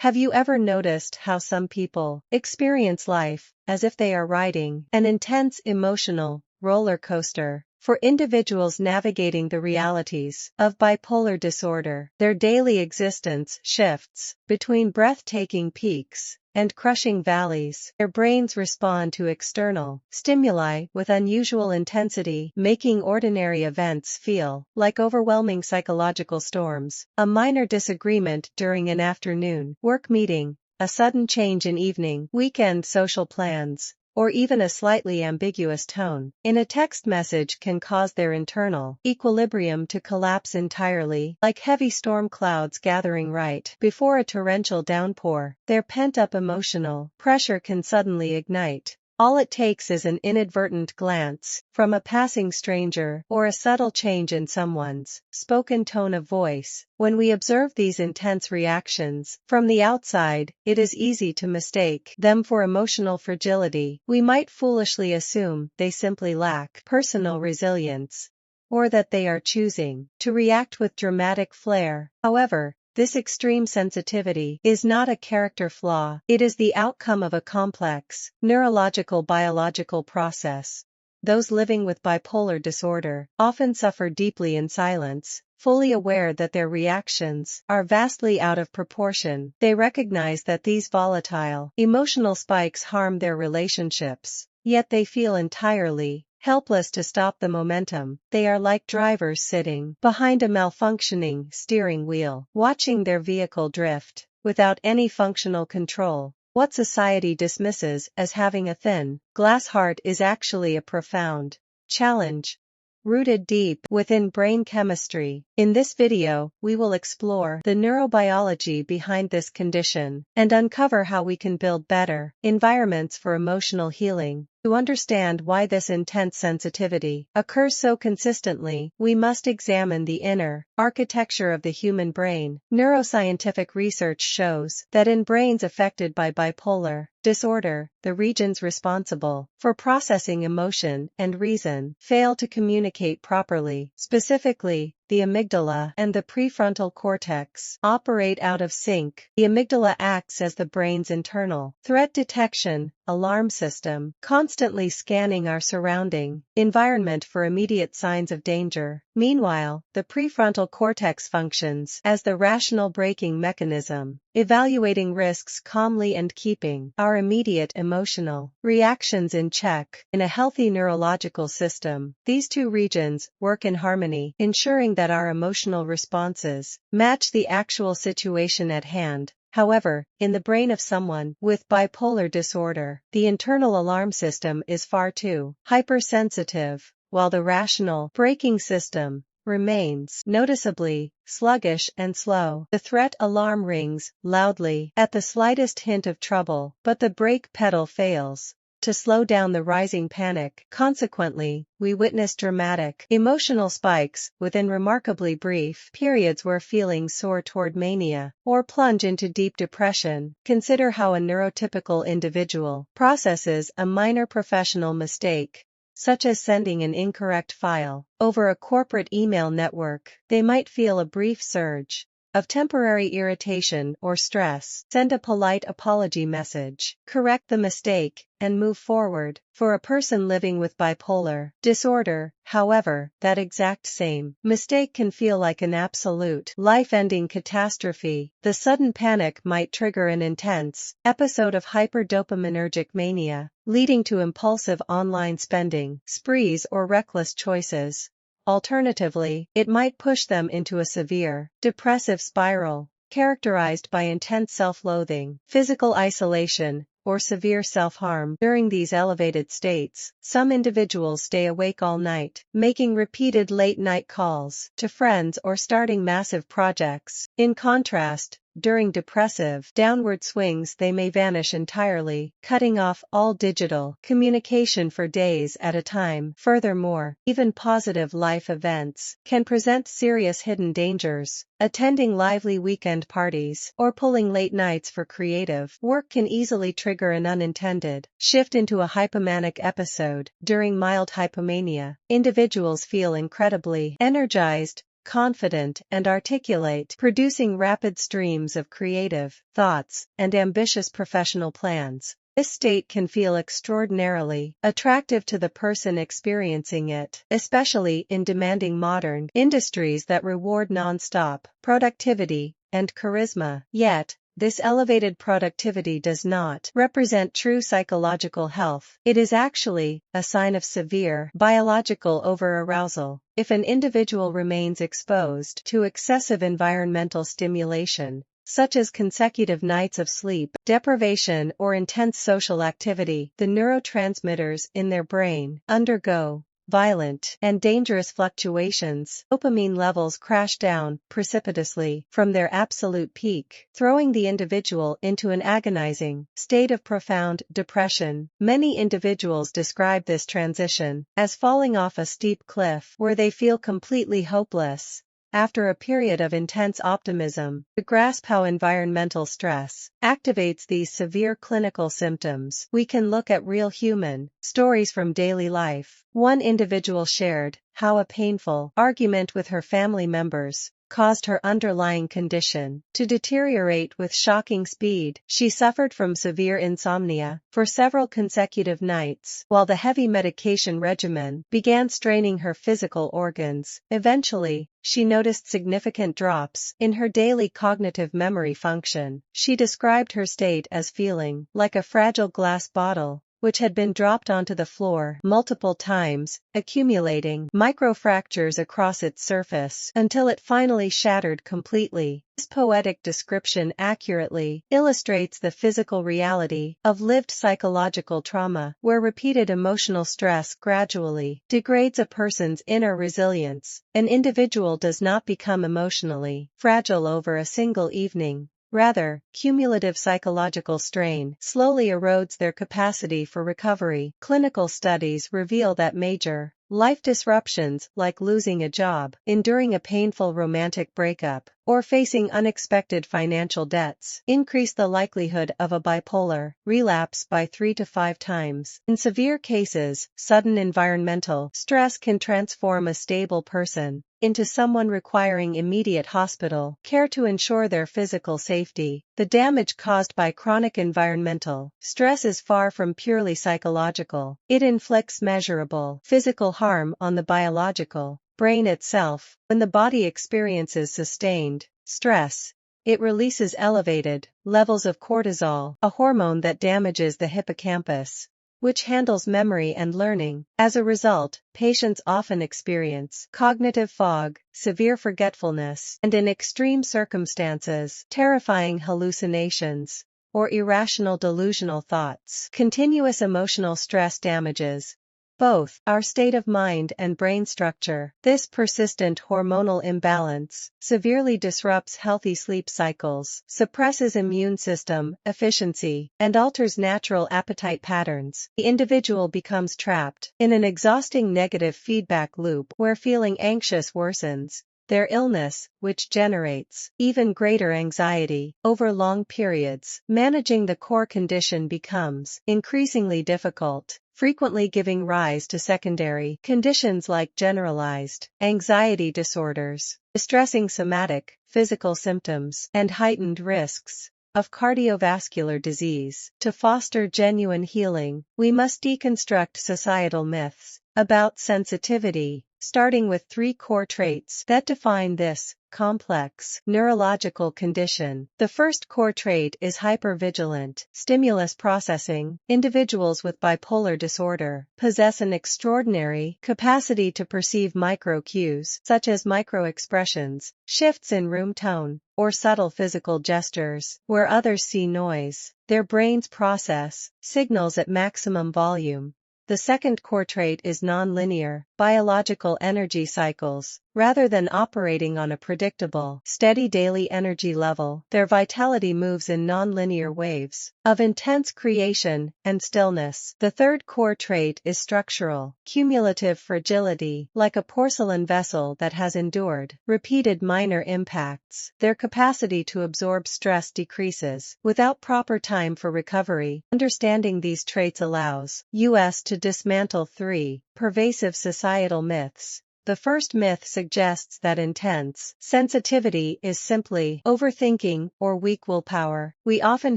Have you ever noticed how some people experience life as if they are riding an intense emotional roller coaster? For individuals navigating the realities of bipolar disorder, their daily existence shifts between breathtaking peaks and crushing valleys. Their brains respond to external stimuli with unusual intensity, making ordinary events feel like overwhelming psychological storms. A minor disagreement during an afternoon work meeting, a sudden change in evening, weekend social plans, or even a slightly ambiguous tone in a text message can cause their internal equilibrium to collapse entirely. Like heavy storm clouds gathering right before a torrential downpour, their pent-up emotional pressure can suddenly ignite. All it takes is an inadvertent glance from a passing stranger or a subtle change in someone's spoken tone of voice. When we observe these intense reactions from the outside, it is easy to mistake them for emotional fragility. We might foolishly assume they simply lack personal resilience, or that they are choosing to react with dramatic flair. However, this extreme sensitivity is not a character flaw, it is the outcome of a complex, neurological biological process. Those living with bipolar disorder often suffer deeply in silence, fully aware that their reactions are vastly out of proportion. They recognize that these volatile, emotional spikes harm their relationships, yet they feel entirely helpless to stop the momentum. They are like drivers sitting behind a malfunctioning steering wheel, watching their vehicle drift without any functional control. What society dismisses as having a thin glass heart is actually a profound challenge rooted deep within brain chemistry. In this video, we will explore the neurobiology behind this condition and uncover how we can build better environments for emotional healing. To understand why this intense sensitivity occurs so consistently, we must examine the inner architecture of the human brain. Neuroscientific research shows that in brains affected by bipolar disorder, the regions responsible for processing emotion and reason fail to communicate properly. Specifically, the amygdala and the prefrontal cortex operate out of sync. The amygdala acts as the brain's internal threat detection alarm system, constantly scanning our surrounding environment for immediate signs of danger. Meanwhile, the prefrontal cortex functions as the rational braking mechanism, evaluating risks calmly and keeping our immediate emotional reactions in check. In a healthy neurological system, these two regions work in harmony, ensuring that our emotional responses match the actual situation at hand. However, in the brain of someone with bipolar disorder, the internal alarm system is far too hypersensitive, while the rational braking system remains noticeably sluggish and slow. The threat alarm rings loudly at the slightest hint of trouble, but the brake pedal fails to slow down the rising panic. Consequently, we witness dramatic emotional spikes within remarkably brief periods where feelings soar toward mania or plunge into deep depression. Consider how a neurotypical individual processes a minor professional mistake, such as sending an incorrect file over a corporate email network. They might feel a brief surge of temporary irritation or stress, send a polite apology message, correct the mistake, and move forward. For a person living with bipolar disorder, however, that exact same mistake can feel like an absolute life-ending catastrophe. The sudden panic might trigger an intense episode of hyper-dopaminergic mania, leading to impulsive online spending sprees or reckless choices. Alternatively, it might push them into a severe, depressive spiral, characterized by intense self-loathing, physical isolation, or severe self-harm. During these elevated states, some individuals stay awake all night, making repeated late-night calls to friends or starting massive projects. In contrast, during depressive downward swings they may vanish entirely, cutting off all digital communication for days at a time. Furthermore, even positive life events can present serious hidden dangers. Attending lively weekend parties or pulling late nights for creative work can easily trigger an unintended shift into a hypomanic episode. During mild hypomania, individuals feel incredibly energized, confident, and articulate, producing rapid streams of creative thoughts and ambitious professional plans. This state can feel extraordinarily attractive to the person experiencing it, especially in demanding modern industries that reward non-stop productivity and charisma. Yet, this elevated productivity does not represent true psychological health. It is actually a sign of severe biological overarousal. If an individual remains exposed to excessive environmental stimulation, such as consecutive nights of sleep deprivation or intense social activity, the neurotransmitters in their brain undergo violent and dangerous fluctuations. Dopamine levels crash down precipitously from their absolute peak, throwing the individual into an agonizing state of profound depression. Many individuals describe this transition as falling off a steep cliff where they feel completely hopeless. After a period of intense optimism, to grasp how environmental stress activates these severe clinical symptoms, we can look at real human stories from daily life. One individual shared how a painful argument with her family members caused her underlying condition to deteriorate with shocking speed. She suffered from severe insomnia for several consecutive nights, while the heavy medication regimen began straining her physical organs. Eventually, she noticed significant drops in her daily cognitive memory function. She described her state as feeling like a fragile glass bottle, which had been dropped onto the floor multiple times, accumulating microfractures across its surface until it finally shattered completely. This poetic description accurately illustrates the physical reality of lived psychological trauma, where repeated emotional stress gradually degrades a person's inner resilience. An individual does not become emotionally fragile over a single evening. Rather, cumulative psychological strain slowly erodes their capacity for recovery. Clinical studies reveal that major life disruptions like losing a job, enduring a painful romantic breakup, or facing unexpected financial debts increase the likelihood of a bipolar relapse by 3 to 5 times. In severe cases, sudden environmental stress can transform a stable person into someone requiring immediate hospital care to ensure their physical safety. The damage caused by chronic environmental stress is far from purely psychological. It inflicts measurable physical harm on the biological brain itself. When the body experiences sustained stress, it releases elevated levels of cortisol, a hormone that damages the hippocampus, which handles memory and learning. As a result, patients often experience cognitive fog, severe forgetfulness, and in extreme circumstances, terrifying hallucinations or irrational delusional thoughts. Continuous emotional stress damages both our state of mind and brain structure. This persistent hormonal imbalance severely disrupts healthy sleep cycles, suppresses immune system efficiency, and alters natural appetite patterns. The individual becomes trapped in an exhausting negative feedback loop where feeling anxious worsens their illness, which generates even greater anxiety. Over long periods, managing the core condition becomes increasingly difficult, frequently giving rise to secondary conditions like generalized anxiety disorders, distressing somatic, physical symptoms, and heightened risks of cardiovascular disease. To foster genuine healing, we must deconstruct societal myths about sensitivity, starting with 3 core traits that define this complex neurological condition. The first core trait is hypervigilant stimulus processing. Individuals with bipolar disorder possess an extraordinary capacity to perceive micro-cues, such as micro-expressions, shifts in room tone, or subtle physical gestures, where others see noise. Their brains process signals at maximum volume. The second core trait is nonlinear biological energy cycles. Rather than operating on a predictable, steady daily energy level, their vitality moves in nonlinear waves of intense creation and stillness. The third core trait is structural, cumulative fragility. Like a porcelain vessel that has endured repeated minor impacts, their capacity to absorb stress decreases without proper time for recovery. Understanding these traits allows us to dismantle 3 pervasive societal myths. The first myth suggests that intense sensitivity is simply overthinking or weak willpower. We often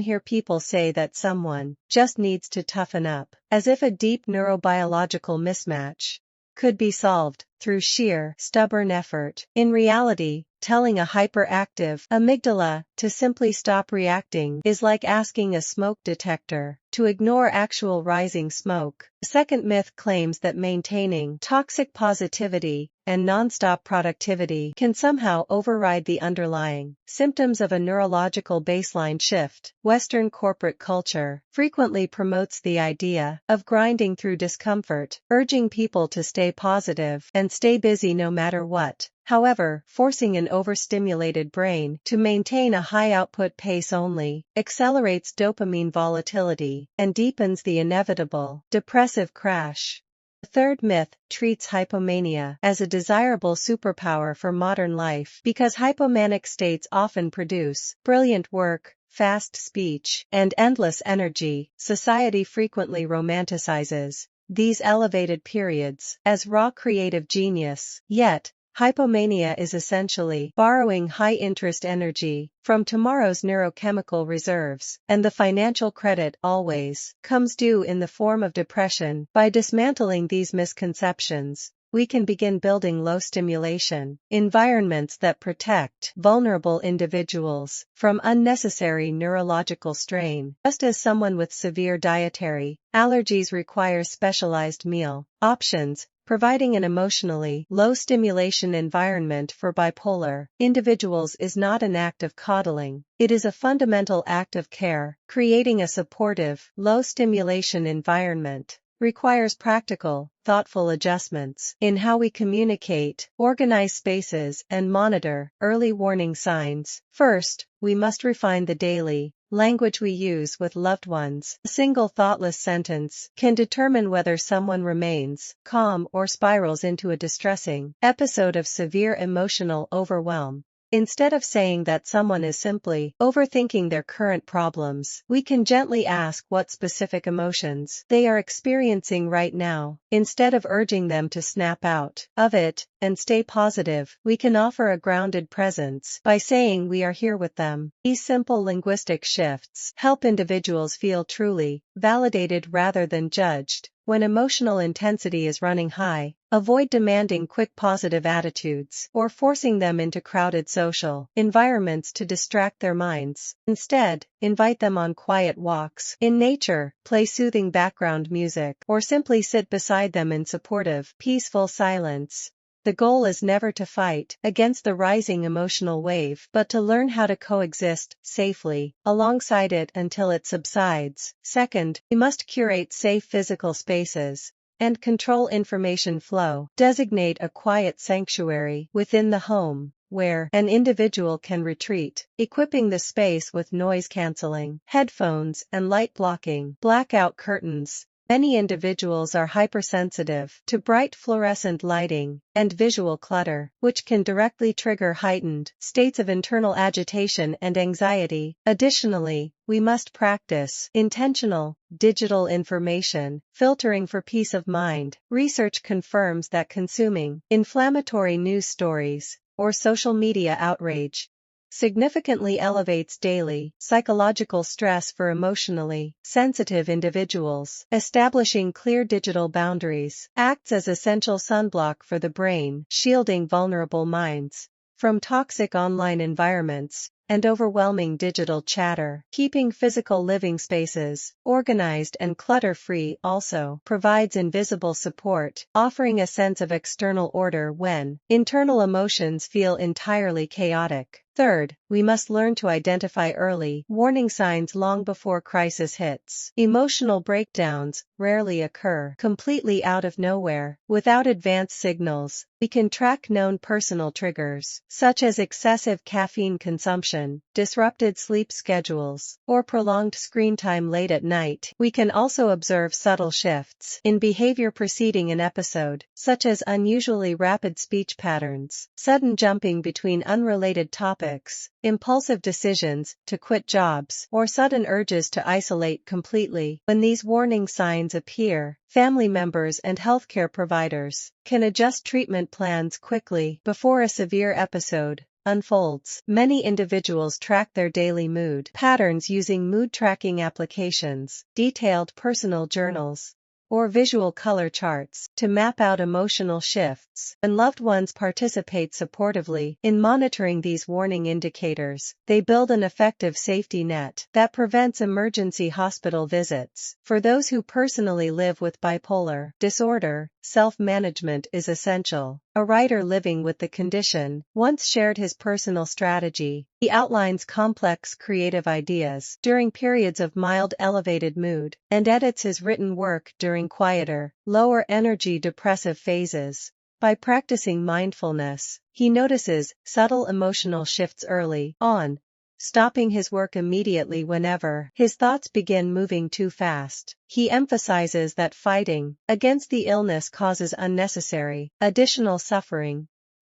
hear people say that someone just needs to toughen up, as if a deep neurobiological mismatch could be solved through sheer, stubborn effort. In reality, telling a hyperactive amygdala to simply stop reacting is like asking a smoke detector to ignore actual rising smoke. The second myth claims that maintaining toxic positivity and nonstop productivity can somehow override the underlying symptoms of a neurological baseline shift. Western corporate culture frequently promotes the idea of grinding through discomfort, urging people to stay positive and stay busy no matter what. However, forcing an overstimulated brain to maintain a high-output pace only accelerates dopamine volatility and deepens the inevitable depressive crash. The third myth treats hypomania as a desirable superpower for modern life because hypomanic states often produce brilliant work, fast speech, and endless energy. Society frequently romanticizes these elevated periods as raw creative genius, yet hypomania is essentially borrowing high-interest energy from tomorrow's neurochemical reserves, and the financial credit always comes due in the form of depression. By dismantling these misconceptions, we can begin building low-stimulation environments that protect vulnerable individuals from unnecessary neurological strain. Just as someone with severe dietary allergies requires specialized meal options, providing an emotionally low-stimulation environment for bipolar individuals is not an act of coddling. It is a fundamental act of care. Creating a supportive, low-stimulation environment requires practical, thoughtful adjustments in how we communicate, organize spaces, and monitor early warning signs. First, we must refine the daily language we use with loved ones. A single thoughtless sentence can determine whether someone remains calm or spirals into a distressing episode of severe emotional overwhelm. Instead of saying that someone is simply overthinking their current problems, we can gently ask what specific emotions they are experiencing right now. Instead of urging them to snap out of it and stay positive, we can offer a grounded presence by saying we are here with them. These simple linguistic shifts help individuals feel truly validated rather than judged. When emotional intensity is running high, avoid demanding quick positive attitudes or forcing them into crowded social environments to distract their minds. Instead, invite them on quiet walks in nature, play soothing background music, or simply sit beside them in supportive, peaceful silence. The goal is never to fight against the rising emotional wave, but to learn how to coexist safely alongside it until it subsides. Second, we must curate safe physical spaces and control information flow. Designate a quiet sanctuary within the home where an individual can retreat, equipping the space with noise-canceling headphones and light-blocking blackout curtains. Many individuals are hypersensitive to bright fluorescent lighting and visual clutter, which can directly trigger heightened states of internal agitation and anxiety. Additionally, we must practice intentional digital information filtering for peace of mind. Research confirms that consuming inflammatory news stories or social media outrage significantly elevates daily psychological stress for emotionally sensitive individuals. Establishing clear digital boundaries acts as essential sunblock for the brain, shielding vulnerable minds from toxic online environments and overwhelming digital chatter. Keeping physical living spaces organized and clutter-free also provides invisible support, offering a sense of external order when internal emotions feel entirely chaotic. Third, we must learn to identify early warning signs long before crisis hits. Emotional breakdowns rarely occur completely out of nowhere. Without advanced signals, we can track known personal triggers, such as excessive caffeine consumption, disrupted sleep schedules, or prolonged screen time late at night. We can also observe subtle shifts in behavior preceding an episode, such as unusually rapid speech patterns, sudden jumping between unrelated topics, impulsive decisions to quit jobs, or sudden urges to isolate completely. When these warning signs appear, family members and healthcare providers can adjust treatment plans quickly before a severe episode unfolds. Many individuals track their daily mood patterns using mood tracking applications, detailed personal journals, or visual color charts to map out emotional shifts. When loved ones participate supportively in monitoring these warning indicators, they build an effective safety net that prevents emergency hospital visits. For those who personally live with bipolar disorder, self-management is essential. A writer living with the condition once shared his personal strategy. He outlines complex creative ideas during periods of mild elevated mood, and edits his written work during quieter, lower-energy depressive phases. By practicing mindfulness, he notices subtle emotional shifts early on, stopping his work immediately whenever his thoughts begin moving too fast. He emphasizes that fighting against the illness causes unnecessary, additional suffering,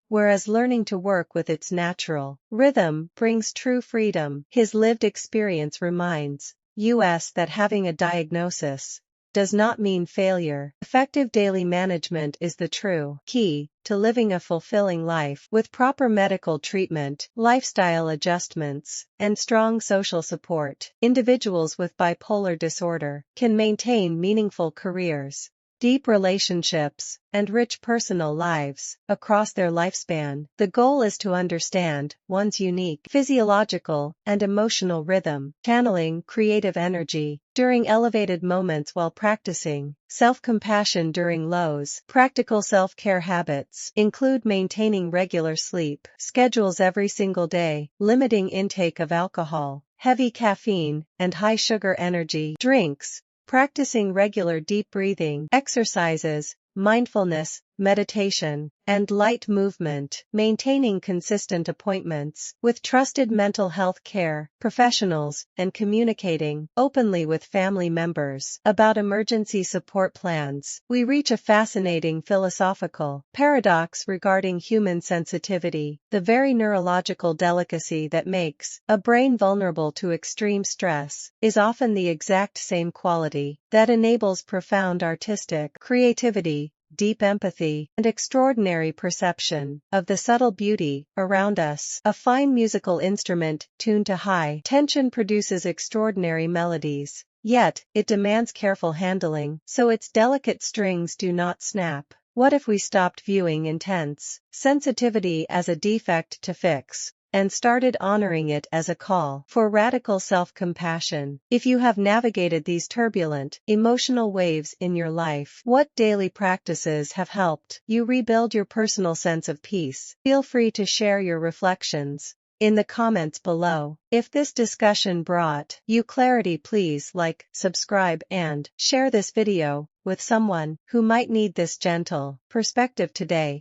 whereas learning to work with its natural rhythm brings true freedom. His lived experience reminds us that having a diagnosis does not mean failure. Effective daily management is the true key to living a fulfilling life. With proper medical treatment, lifestyle adjustments, and strong social support, individuals with bipolar disorder can maintain meaningful careers, deep relationships, and rich personal lives across their lifespan. The goal is to understand one's unique physiological and emotional rhythm, channeling creative energy during elevated moments while practicing self-compassion during lows. Practical self-care habits include maintaining regular sleep schedules every single day, limiting intake of alcohol, heavy caffeine, and high-sugar energy drinks, practicing regular deep breathing exercises, mindfulness, meditation, and light movement, maintaining consistent appointments with trusted mental health care professionals, and communicating openly with family members about emergency support plans. We reach a fascinating philosophical paradox regarding human sensitivity. The very neurological delicacy that makes a brain vulnerable to extreme stress is often the exact same quality that enables profound artistic creativity, deep empathy, and extraordinary perception of the subtle beauty around us. A fine musical instrument tuned to high tension produces extraordinary melodies, yet it demands careful handling so its delicate strings do not snap. What if we stopped viewing intense sensitivity as a defect to fix, and started honoring it as a call for radical self-compassion? If you have navigated these turbulent, emotional waves in your life, what daily practices have helped you rebuild your personal sense of peace? Feel free to share your reflections in the comments below. If this discussion brought you clarity, please like, subscribe, and share this video with someone who might need this gentle perspective today.